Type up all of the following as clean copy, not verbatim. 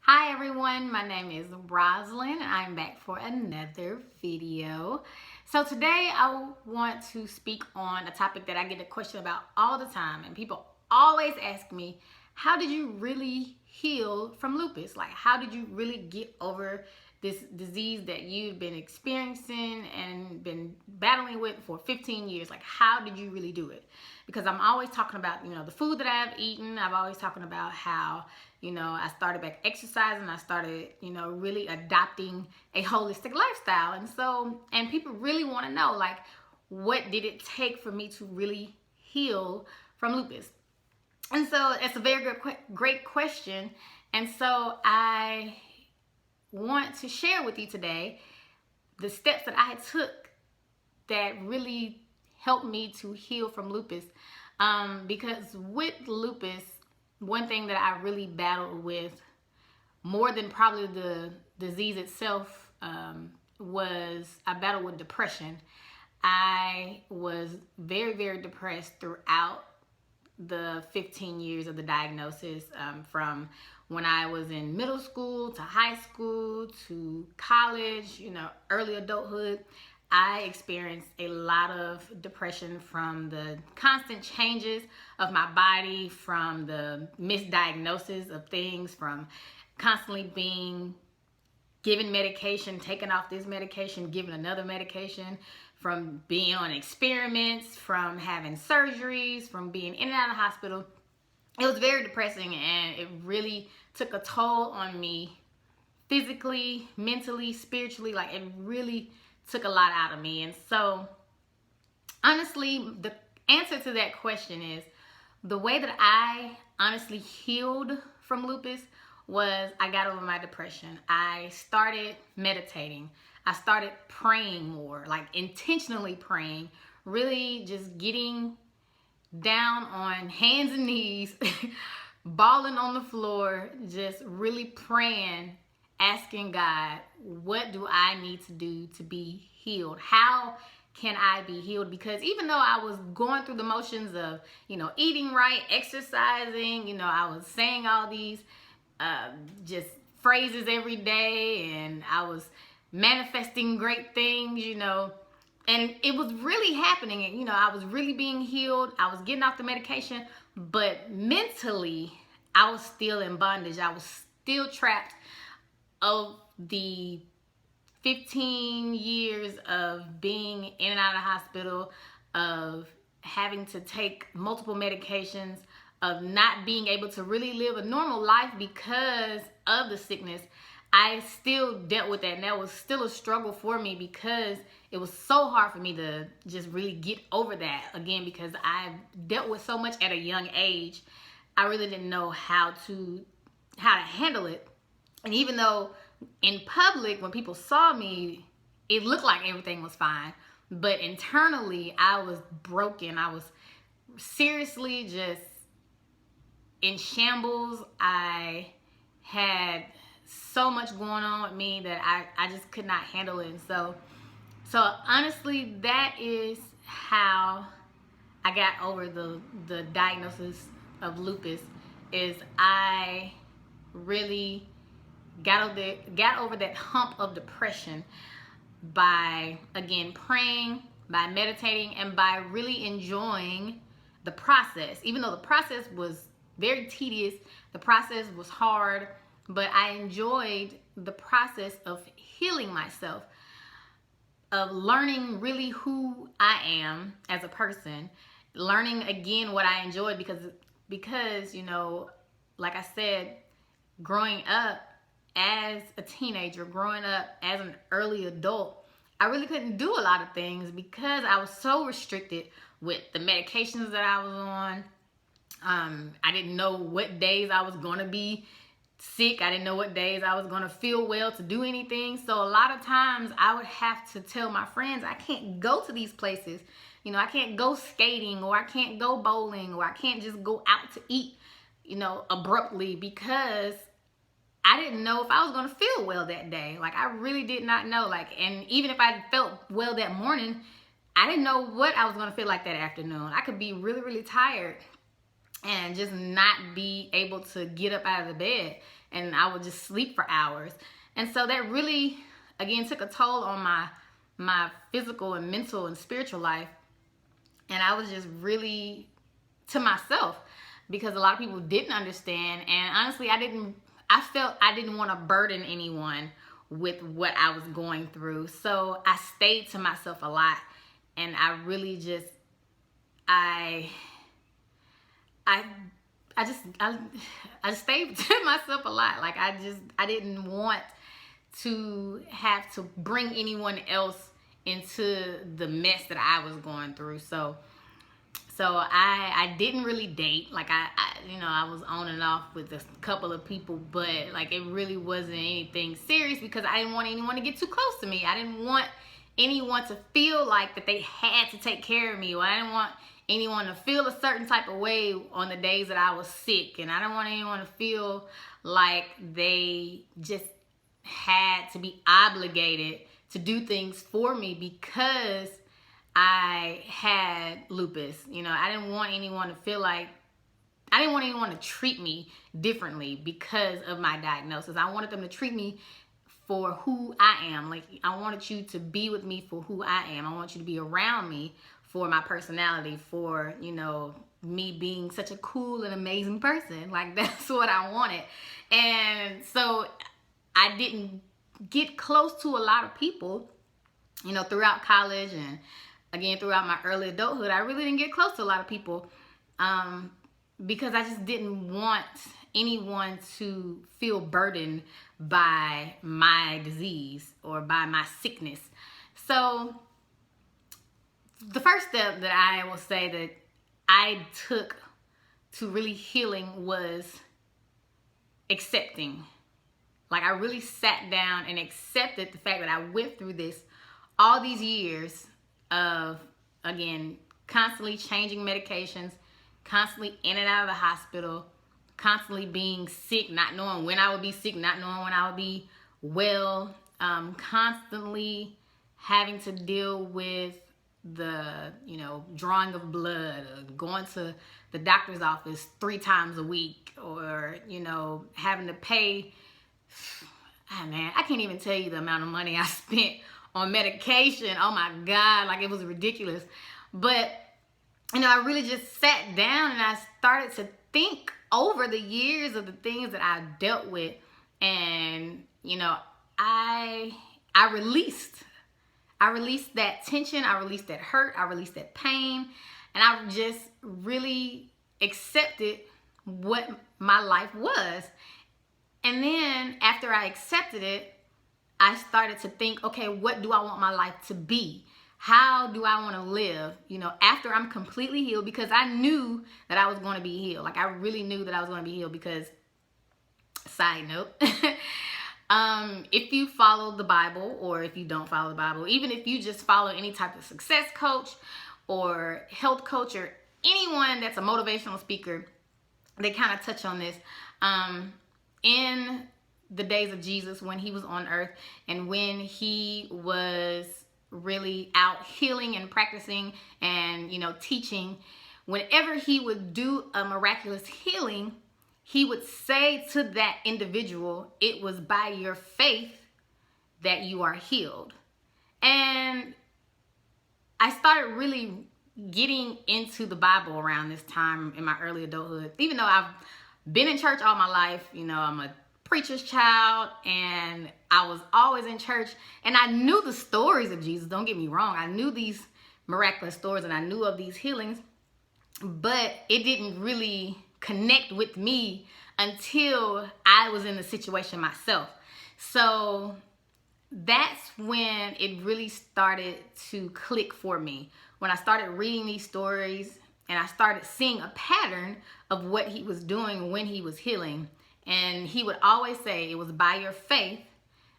Hi everyone, my name is Roslyn and I'm back for another video. So today I want to speak on a topic that I get a question about all the time, and people always ask me, how did you really heal from lupus? Like, how did you really get over this disease that you've been experiencing and been battling with for 15 years? Like, how did you really do it? Because I'm always talking about, the food that I've eaten. I've always talking about how, I started back exercising. I started, really adopting a holistic lifestyle. And people really want to know, like, what did it take for me to really heal from lupus? And so it's a very great question. And so I want to share with you today the steps that I took that really helped me to heal from lupus. Because with lupus, one thing that I really battled with more than probably the disease itself was I battled with depression. I was very, very depressed throughout the 15 years of the diagnosis, from when I was in middle school to high school to college, early adulthood. I experienced a lot of depression from the constant changes of my body, from the misdiagnosis of things, from constantly being given medication, taken off this medication, given another medication, from being on experiments, from having surgeries, from being in and out of the hospital. It was very depressing, and it really took a toll on me physically, mentally, spiritually. Like, it really took a lot out of me. And so, honestly, the answer to that question is the way that I honestly healed from lupus was I got over my depression. I started meditating. I started praying more, like intentionally praying, really just getting down on hands and knees, bawling on the floor, just really praying, asking God, what do I need to do to be healed? How can I be healed? Because even though I was going through the motions of, eating right, exercising, I was saying all these just phrases every day, and I was manifesting great things, and it was really happening. And, I was really being healed. I was getting off the medication, but mentally, I was still in bondage. I was still trapped of the 15 years of being in and out of the hospital, of having to take multiple medications, of not being able to really live a normal life because of the sickness. I still dealt with that, and that was still a struggle for me because it was so hard for me to just really get over that again, because I dealt with so much at a young age. I really didn't know how to handle it. And even though in public, when people saw me, it looked like everything was fine, but internally I was broken. I was seriously just in shambles. I had so much going on with me that I just could not handle it. And so honestly, that is how I got over the diagnosis of lupus. Is I really got over that hump of depression by, again, praying, by meditating, and by really enjoying the process. Even though the process was very tedious, the process was hard, but I enjoyed the process of healing myself, of learning really who I am as a person, learning again what I enjoyed, because like I said, growing up as a teenager, growing up as an early adult, I really couldn't do a lot of things because I was so restricted with the medications that I was on. I didn't know what days I was going to be sick. I didn't know what days I was going to feel well to do anything. So a lot of times I would have to tell my friends, I can't go to these places. I can't go skating, or I can't go bowling, or I can't just go out to eat, abruptly, because I didn't know if I was going to feel well that day. Like, I really did not know. And even if I felt well that morning, I didn't know what I was going to feel like that afternoon. I could be really, really tired. and just not be able to get up out of the bed. And I would just sleep for hours. And so that really, again, took a toll on my physical and mental and spiritual life. And I was just really to myself, because a lot of people didn't understand. And honestly, I felt I didn't want to burden anyone with what I was going through. So I stayed to myself a lot. And I really just, I just stayed to myself a lot. Like I didn't want to have to bring anyone else into the mess that I was going through. So I didn't really date. Like I was on and off with a couple of people, but like it really wasn't anything serious, because I didn't want anyone to get too close to me. I didn't want anyone to feel like that they had to take care of me, or I didn't want anyone to feel a certain type of way on the days that I was sick. And I didn't want anyone to feel like they just had to be obligated to do things for me because I had lupus. I didn't want anyone to feel like, I didn't want anyone to treat me differently because of my diagnosis. I wanted them to treat me for who I am. Like, I wanted you to be with me for who I am. I want you to be around me for my personality, for, me being such a cool and amazing person. Like, that's what I wanted. And so I didn't get close to a lot of people, throughout college, and again, throughout my early adulthood. I really didn't get close to a lot of people because I just didn't want anyone to feel burdened by my disease or by my sickness. So the first step that I will say that I took to really healing was accepting. Like, I really sat down and accepted the fact that I went through this, all these years of, again, constantly changing medications, constantly in and out of the hospital, constantly being sick, not knowing when I would be sick, not knowing when I would be well, constantly having to deal with the, drawing of blood, or going to the doctor's office 3 times a week, or, having to pay, I can't even tell you the amount of money I spent on medication. Oh my God, like, it was ridiculous. But, I really just sat down and I started to think over the years of the things that I dealt with. And, I released that tension. I released that hurt. I released that pain. And I just really accepted what my life was. And then after I accepted it, I started to think, okay, what do I want my life to be? How do I want to live, after I'm completely healed? Because I knew that I was going to be healed. Like, I really knew that I was going to be healed because, side note, if you follow the Bible, or if you don't follow the Bible, even if you just follow any type of success coach or health coach or anyone that's a motivational speaker, they kind of touch on this. In the days of Jesus, when he was on earth and when he was really out healing and practicing and, teaching, whenever he would do a miraculous healing, he would say to that individual, it was by your faith that you are healed. And I started really getting into the Bible around this time in my early adulthood. Even though I've been in church all my life, I'm a preacher's child, and I was always in church, and I knew the stories of Jesus. Don't get me wrong. I knew these miraculous stories and I knew of these healings, but it didn't really connect with me until I was in the situation myself. So that's when it really started to click for me. When I started reading these stories and I started seeing a pattern of what he was doing when he was healing. And he would always say, it was by your faith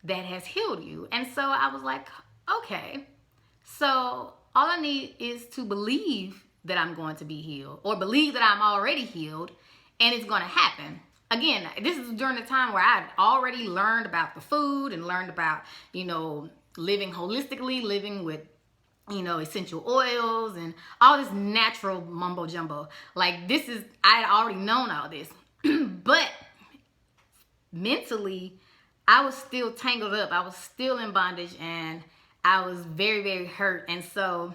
that has healed you. And so I was like, okay, so all I need is to believe that I'm going to be healed, or believe that I'm already healed, and it's going to happen. Again, this is during the time where I'd already learned about the food and learned about, living holistically, living with essential oils and all this natural mumbo jumbo. Like, I had already known all this. But mentally, I was still tangled up. I was still in bondage, and I was very, very hurt. And so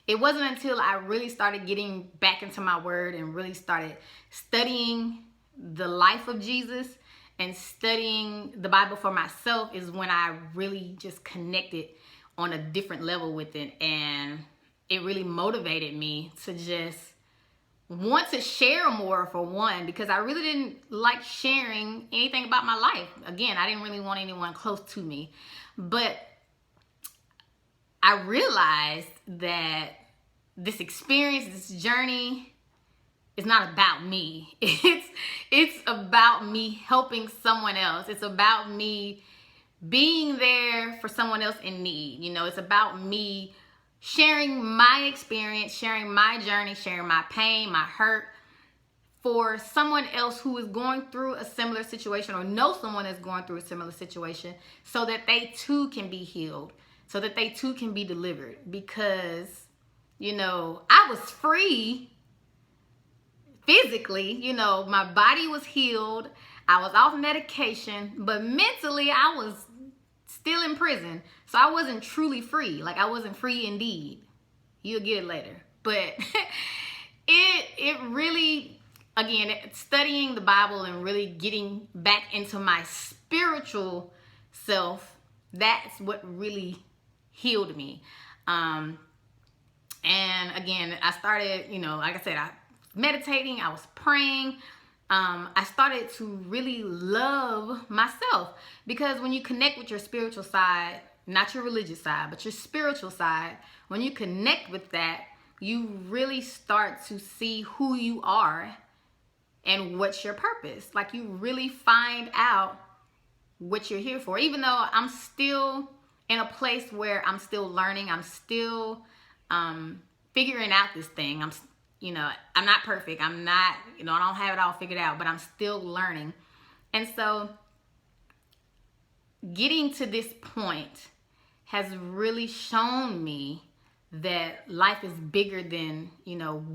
it wasn't until I really started getting back into my word and really started studying the life of Jesus and studying the Bible for myself is when I really just connected on a different level with it. And it really motivated me to just want to share more, for one, because I really didn't like sharing anything about my life. Again, I didn't really want anyone close to me. But I realized that this experience, this journey, is not about me. It's about me helping someone else. It's about me being there for someone else in need. It's about me sharing my experience, sharing my journey, sharing my pain, my hurt for someone else who is going through a similar situation, or know someone that's going through a similar situation, so that they too can be healed, so that they too can be delivered. Because, I was free physically, my body was healed, I was off medication, but mentally I was still in prison. So I wasn't truly free. Like, I wasn't free indeed. You'll get it later. But it really, again, studying the Bible and really getting back into my spiritual self, that's what really healed me. And again, I started, like I said, I meditating, I was praying. I started to really love myself, because when you connect with your spiritual side, not your religious side, but your spiritual side, when you connect with that, you really start to see who you are and what's your purpose. Like, you really find out what you're here for. Even though I'm still in a place where I'm still learning, I'm still figuring out this thing. I'm not perfect. I'm not, I don't have it all figured out, but I'm still learning. And so getting to this point has really shown me that life is bigger than,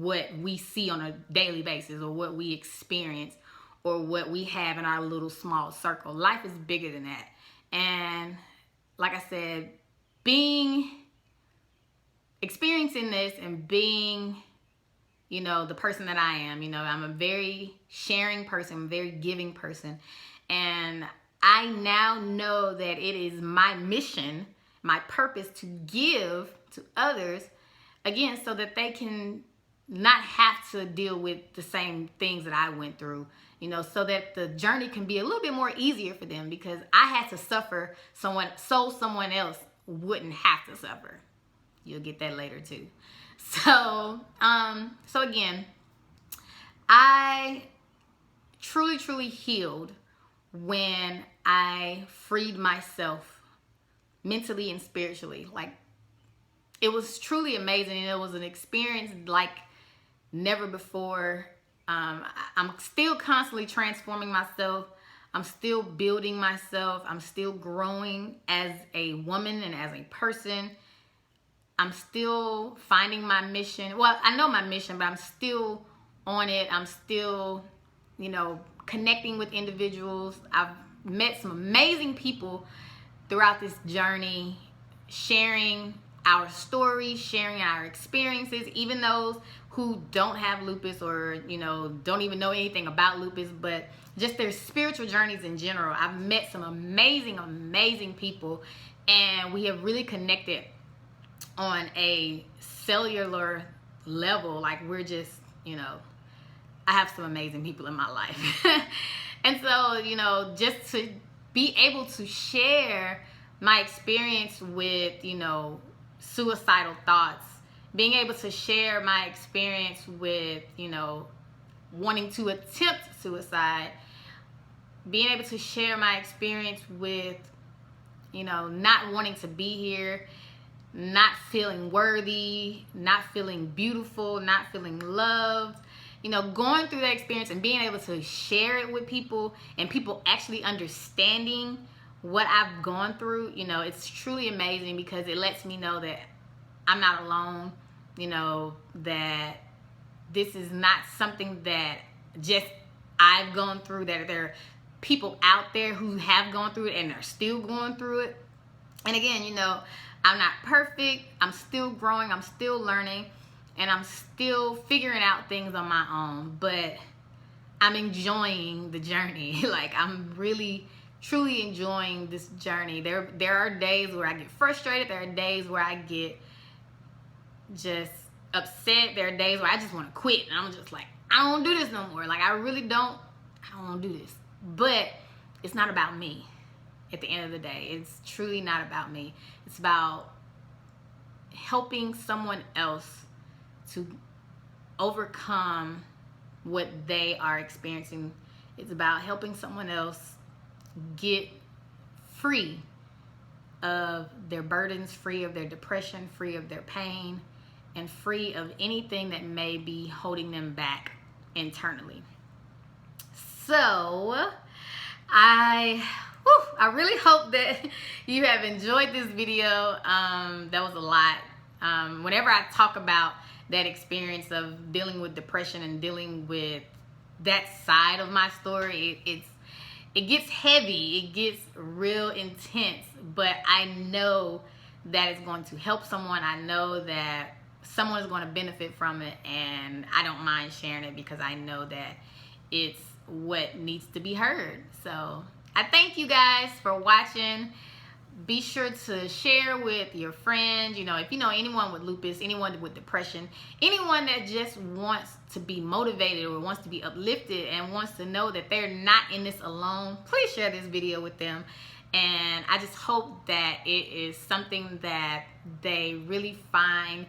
what we see on a daily basis, or what we experience, or what we have in our little small circle. Life is bigger than that. And like I said, experiencing this and being, the person that I am, I'm a very sharing person, very giving person. And I now know that it is my mission, my purpose, to give to others, again, so that they can not have to deal with the same things that I went through, so that the journey can be a little bit more easier for them, because I had to suffer so someone else wouldn't have to suffer. You'll get that later too. So again, I truly, truly healed when I freed myself mentally and spiritually. Like, it was truly amazing, and it was an experience like never before. I'm still constantly transforming myself. I'm still building myself. I'm still growing as a woman and as a person. I'm still finding my mission. Well, I know my mission, but I'm still on it. I'm still, connecting with individuals. I've met some amazing people throughout this journey, sharing our stories, sharing our experiences, even those who don't have lupus, or, don't even know anything about lupus, but just their spiritual journeys in general. I've met some amazing, amazing people, and we have really connected on a cellular level. Like, we're just, I have some amazing people in my life. And so, just to be able to share my experience with, suicidal thoughts, being able to share my experience with, wanting to attempt suicide, being able to share my experience with, not wanting to be here, not feeling worthy, not feeling beautiful, not feeling loved, going through that experience and being able to share it with people, and people actually understanding what I've gone through, it's truly amazing, because it lets me know that I'm not alone, you know, that this is not something that just I've gone through, that there are people out there who have gone through it and are still going through it. And again, you know, I'm not perfect. I'm still growing. I'm still learning. And I'm still figuring out things on my own. But I'm enjoying the journey. Like, I'm really, truly enjoying this journey. There are days where I get frustrated. There are days where I get just upset. There are days where I just want to quit. And I'm just like, I don't want to do this no more. Like, I don't want to do this. But it's not about me. At the end of the day, it's truly not about me. It's about helping someone else to overcome what they are experiencing. It's about helping someone else get free of their burdens, free of their depression, free of their pain, and free of anything that may be holding them back internally. So I really hope that you have enjoyed this video. That was a lot. Whenever I talk about that experience of dealing with depression and dealing with that side of my story, it gets heavy. It gets real intense. But I know that it's going to help someone. I know that someone is going to benefit from it, and I don't mind sharing it because I know that it's what needs to be heard. So I thank you guys for watching. Be sure to share with your friends. You know, if you know anyone with lupus, anyone with depression, anyone that just wants to be motivated or wants to be uplifted and wants to know that they're not in this alone, please share this video with them. And I just hope that it is something that they really find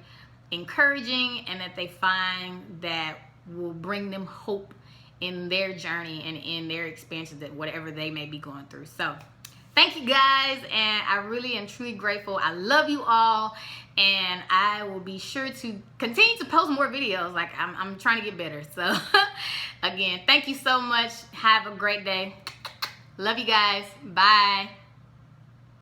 encouraging and that they find that will bring them hope in their journey and in their experiences, that whatever they may be going through. So thank you guys, and I really am truly grateful. I love you all, and I will be sure to continue to post more videos. Like, I'm trying to get better. So again, thank you so much. Have a great day. Love you guys. Bye.